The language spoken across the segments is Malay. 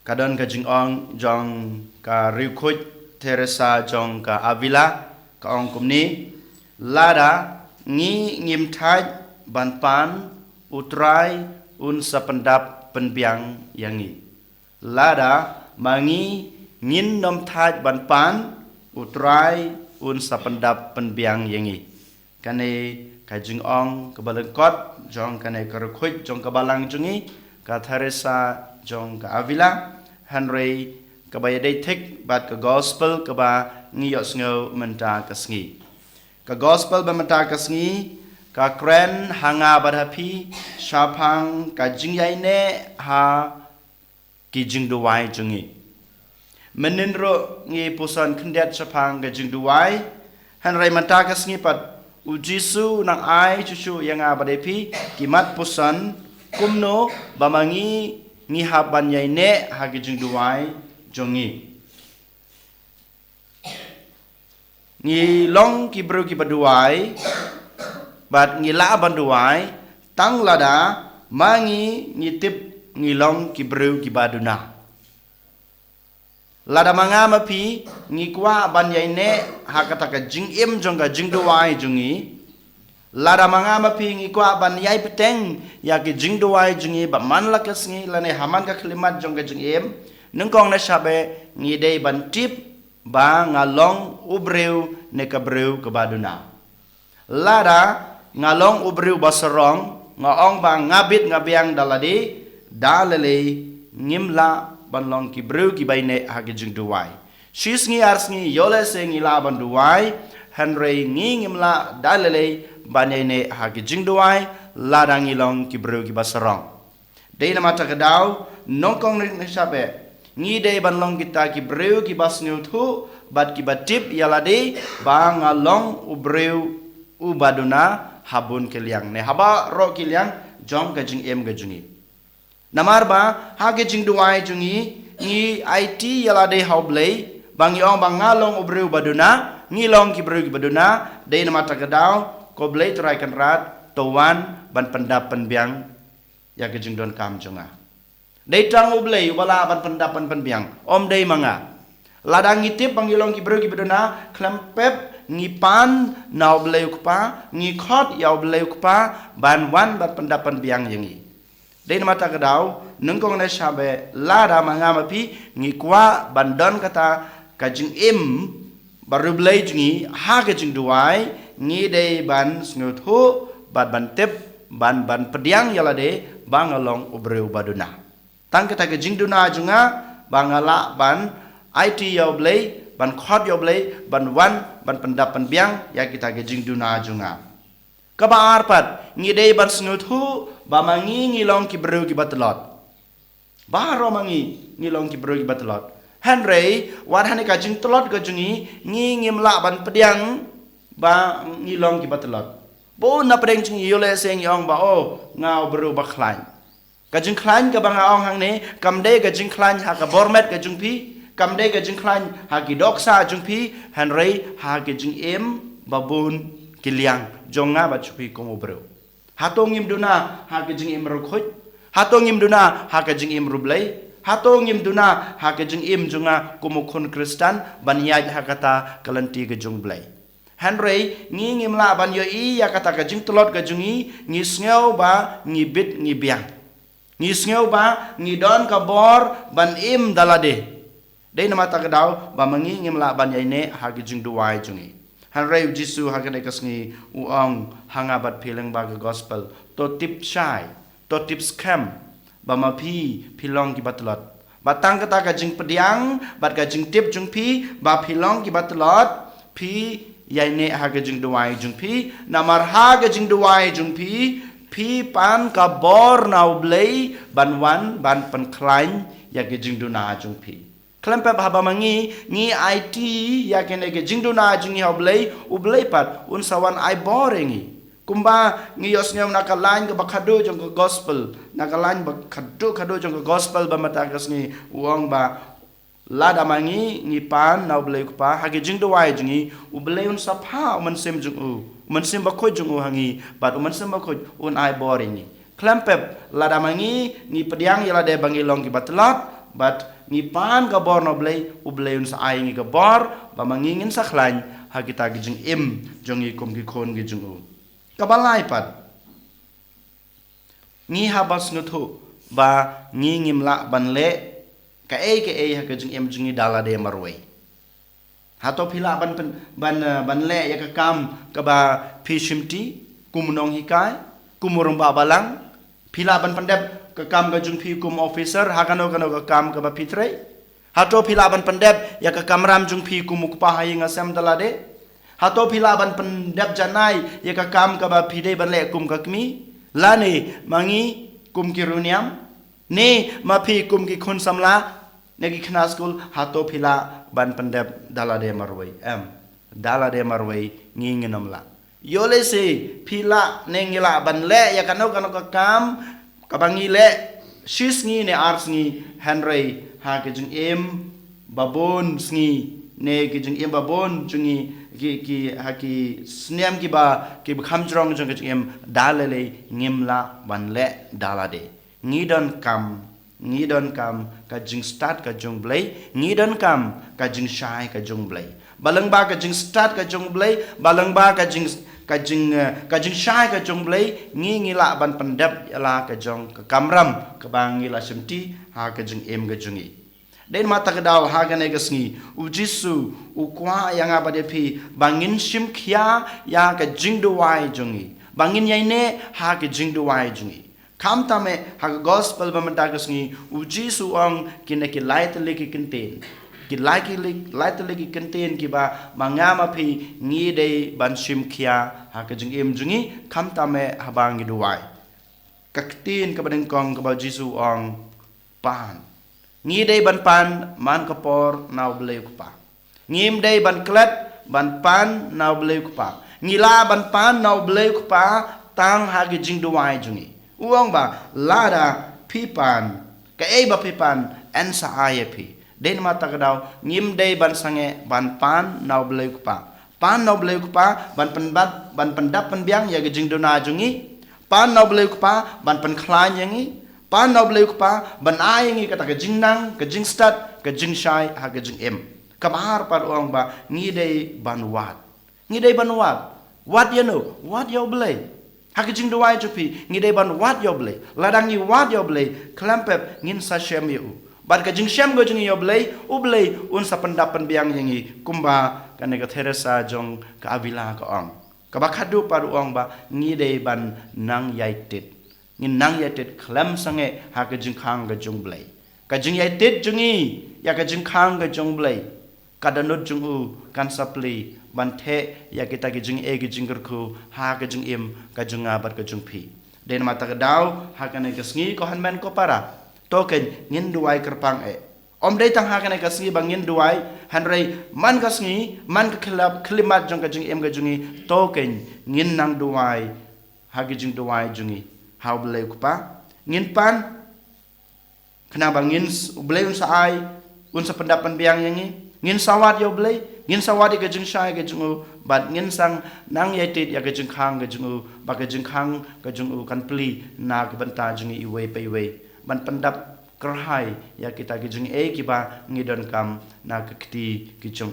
kadon ka jing ong jong ka rikhut Teresa jong ka Avila ka ong kumni lada ngi ngim thaj banpan utrai un sapendap penbiang yangi lada mangi ngin nom thaj banpan utrai un sapendap penbiang yangi kane ka jing ong ka balengkot jong kane ka rikhut jong ka balang jungi ka Teresa jong ka Avila Henry ka bayadai thik bat ka gospel ka ba ngiyos ngo menta ka sngi ka gospel ba menta ka sngi ka kren hanga badhapi shapang ka jingyai ne ha ki jingduwai jungi meninro ngi pusan khendet shapang ka jingduwai Henry menta ka sngi pat ujisu nang ai chuchu yanga badhapi kimat pusan kumno bamangi ngi haban yai ne hagi jingduwai jongi ngi long ki bru ki baduai bat ngi la banduai tang lada mangi ngi tip ngi long ki bru ki baduna lada manga mapi ngi kwa ban yai ne hakata ka jing im jonga jingduwai jongi lada manga mapi ngi kwa ban yai peteng ya ki jingduwai jungi ba man la ka sngi lane haman ka klimat jong ka jingem nungkong na sabe ngi dei ban tip ba ngalong ubreu ne ka breu ka baduna lada ngalong ubreu basarong ngaong ba ngabit ngabiang dalade dalale ngimla banlong ki breu ki baine ha ki jingduwai shis ngi ars ngi yole se ngi la ban duwai Henry ngi ngimla dalale banyai hagi jingduai ladang ilong ki breu ki basarong dei na mata kadau nongkong ni sabe ngi dei banlong kita ki breu ki basnyu thu bat ki batip yalade bang along ubreu ubaduna habun kiliang ne haba ro kiliang jong ka jing em ga jungi namar ba hagi jingduai jungi ngi IT yalade haublei bang yong bang ngalong ubreu baduna ngilong ki breu ki baduna dei na mata kadau ko blai trai kan rat towan ban pendap penbiang ya ke jingdon kam jonga dei tang ublai wala ban pendap penbiang om dei manga ladang ngitip pangilong ki bro ki bedona klempep ngipan na ublai ukpa ngikot ya ublai ukpa ban wan ban pendap penbiang yangi dei mata kadau nungkong na sabe lada manga mapi ngikwa bandon kata kajing im baru blai jingi ha ke jingduai ngi dei ban snuthu bat ban tip ban pediang yalade bangalong ubreu baduna tang kita ke jingduna junga bangala ban IT yoblei ban khot yoblei ban wan ban pendap penbiang ya kita ke jingduna junga kabar pat ngi dei ban snuthu ba mangi ngilong ki breu ki batlot baro mangi ngilong ki breu ki batlot Henry wadhane ka jing tlot ka jungi ngi ngimla ban pediang ba ngilong ki batlot bo na preng chung yole seng yong ba o ngau bru ba khlain ka jing khlain ka ba ngaong hang ne kam de ka jing khlain ha ka bormet ka jung pi kam de ka jing khlain ha ki doksa jung pi Henry ha ki jing em babun kiliang jonga ba chupi ko bru hatong im duna ha ki jing em ro khoj hatong im duna ha ka jing em rublai hatong im duna ha ka jing em junga kumukun kristan ban yaj ha kata kalanti ka jung blai Henry ngi ngimla ban yo I ya kata ka jing tlot ka jungi ngi sngew ba ngi bit ngi biang ngi sngew ba ngi don ka bor ban im dalade dei na mata ka daw ba mangi ngimla ban yai ne ha ki jing duwai jungi Henry jisu ha ka ne kasngi uong hanga bat philang ba ka gospel to tip chai to tip scam ba ma phi philong ki batlot ba tang kata ka jing pediang bat ka jing tip jung phi ba philong ki batlot phi yai ne ha ga jing duai jung phi namar ha ga jing duai jung phi pan ka bor na ublei ban wan ban pan klain ya ga jing duna jung phi klempe ba mangi ngi IT ya ke ne ga jing duna jung ha ublei pat un sawan ai boringi kumba ngi yos ngam nakalain ka bakhado jong ka gospel nakalain bakhado jong ka gospel ba mata kas ni uang ba lada mangi ngi pan na ublei pa hagi jing duai jingi ublei un sapha man sem jung u man sem ba khoj jung u hangi bat man sem ba khoj un ai boring ni klempep lada mangi ngi pediang yala de bangi long ki batlat but ngi pan ka bor no blay ublay un sa ay ngi ka bor ba mangingin sa klan hagita gijing jongi kum gi khon gi jungu kabalai pat ngi habas nguthu ba ngi ngimla banle ka e ha gijing jungi dala de marway hato phila banle ya ka kam ka ba phishimti kumnong hikai kumurung ba balang phila ban pandep ka kam ga jung phi kum officer hakano ka kam ka ba phitre hato phila ban pandep ya ka kamram jung phi kum ukpa hayinga sam dalade hato phila ban pandep janai ya ka kam ka ba phide ban le kum ka kmi lane mangi kum ki runiam ne ma phi kum ki khun samla ne ki khna school hato phila ban pandep dalade marwai dalade marwai ngi nginamla yole se phila nengila ban le ya kano ka kam kabangi le shis ngi ne ars ngi henry ha ke jung babon sngi ne ke jung babon jungi ki ha ki snem ki ba ki khamjrong jung ke jung dalale ngimla ban le dalade ngi don kam ka jing start ka jung blai ngi don kam ka jing shai ka jung blai balang ba ka jing start ka jung blai balang ba ka jing shai ka jung blai ngi la ban pandap la ka jong ka kamram ka bangi la simti ha ka jung ga jungi den mata ka daw ha ga ne ga sngi u jisu u kwa yang apa de pi bangin sim khia ya ka jing do wai jungi bangin yai ne ha ka jing do wai jungi kam ta me ha gospel ba man ta ga sngi u jisu ong ki light le ki contain ki light le ki contain ki ba mangama phi ngi dei ban sim khia ha ka jing jungi kam ta me ha bang gi do wai kaktin ka badeng kong ka ba jisu ong pan ngi dei ban pan man ka por naw bleu pa ngim dei ban klet ban pan naw bleu pa ngila ban pan naw bleu pa tang ha gi jing do wai jungi uang ba lada pipan ka ba pipan en sa ayapi den mata ka daw ngim dei ban sange ban pan naw bleu pa pan naw bleu pa ban pandap pan biang ya gi jing do na jungi pan naw bleu pa ban pan khlan yangi pan naw bleu pa ban ayangi kata ka jing nang ka jing start ka jing shai ha ka jing kamar par uang ba ngi dei ban wat what you know what you blay hakijing doai chupi ngi dei ban wat yo blay ladang ni wat yo blay klampep ngin sa shem yu ban ka jing shem go jing yo blay u blay un sa pendapan biang yangi kumba kan ka Teresa jong ka avila ka ong ka ba khadu par ong ba ngi dei ban nang yai tit ngin nang yai tit klam sange hakijing khang ga jong blay ka jing yai tit jungi ya ka jing khang ga jong blay kadanut jung u kan sapli ban the ya kita ki jing gi jing ku ha ka jing ka jung abar ka jung phi den mata ka daw ha ka ne ka sngi ko han men ko para to ken ngin duai kerpang om dei tang ha ka ne ka sngi bang ngin duai han rei man ka sngi man ka klimat jong ka jing ga jungi to ken ngin nang duai ha ki jing duai jungi ha blai ku pa ngin pan kena bang ngin blai un sa ai un sa pendapan biang yangi ngin sawat yo blay ngin sawat ga jing shai ga jing bat ngin sang nang yetit ya ga jing khang ga jing ba ga jing khang ga jing kan pli na ga banta jing i we pe we ban pandap kerhai ya kita ga jing ki ba ngidon kam na ga kti ki jing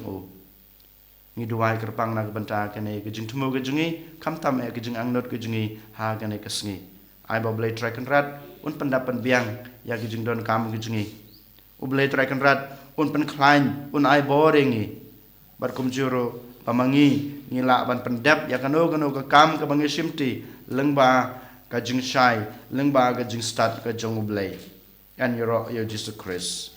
ngi duai kerpang na ga banta kane ga jing tumo ga jing kam tam ga jing angnot ga jing ha ga ne ka sngi ai ba blay track and rat un pendapan biang ya ga jing don kam ga jing u blay track and rat un pen klain un ai boring bar kum juro pamangi ngila ban pendap ya kano ka kam ka bangi simti lengba ka jing shai lengba ka jing start ka jong ublay and yo Jesus Christ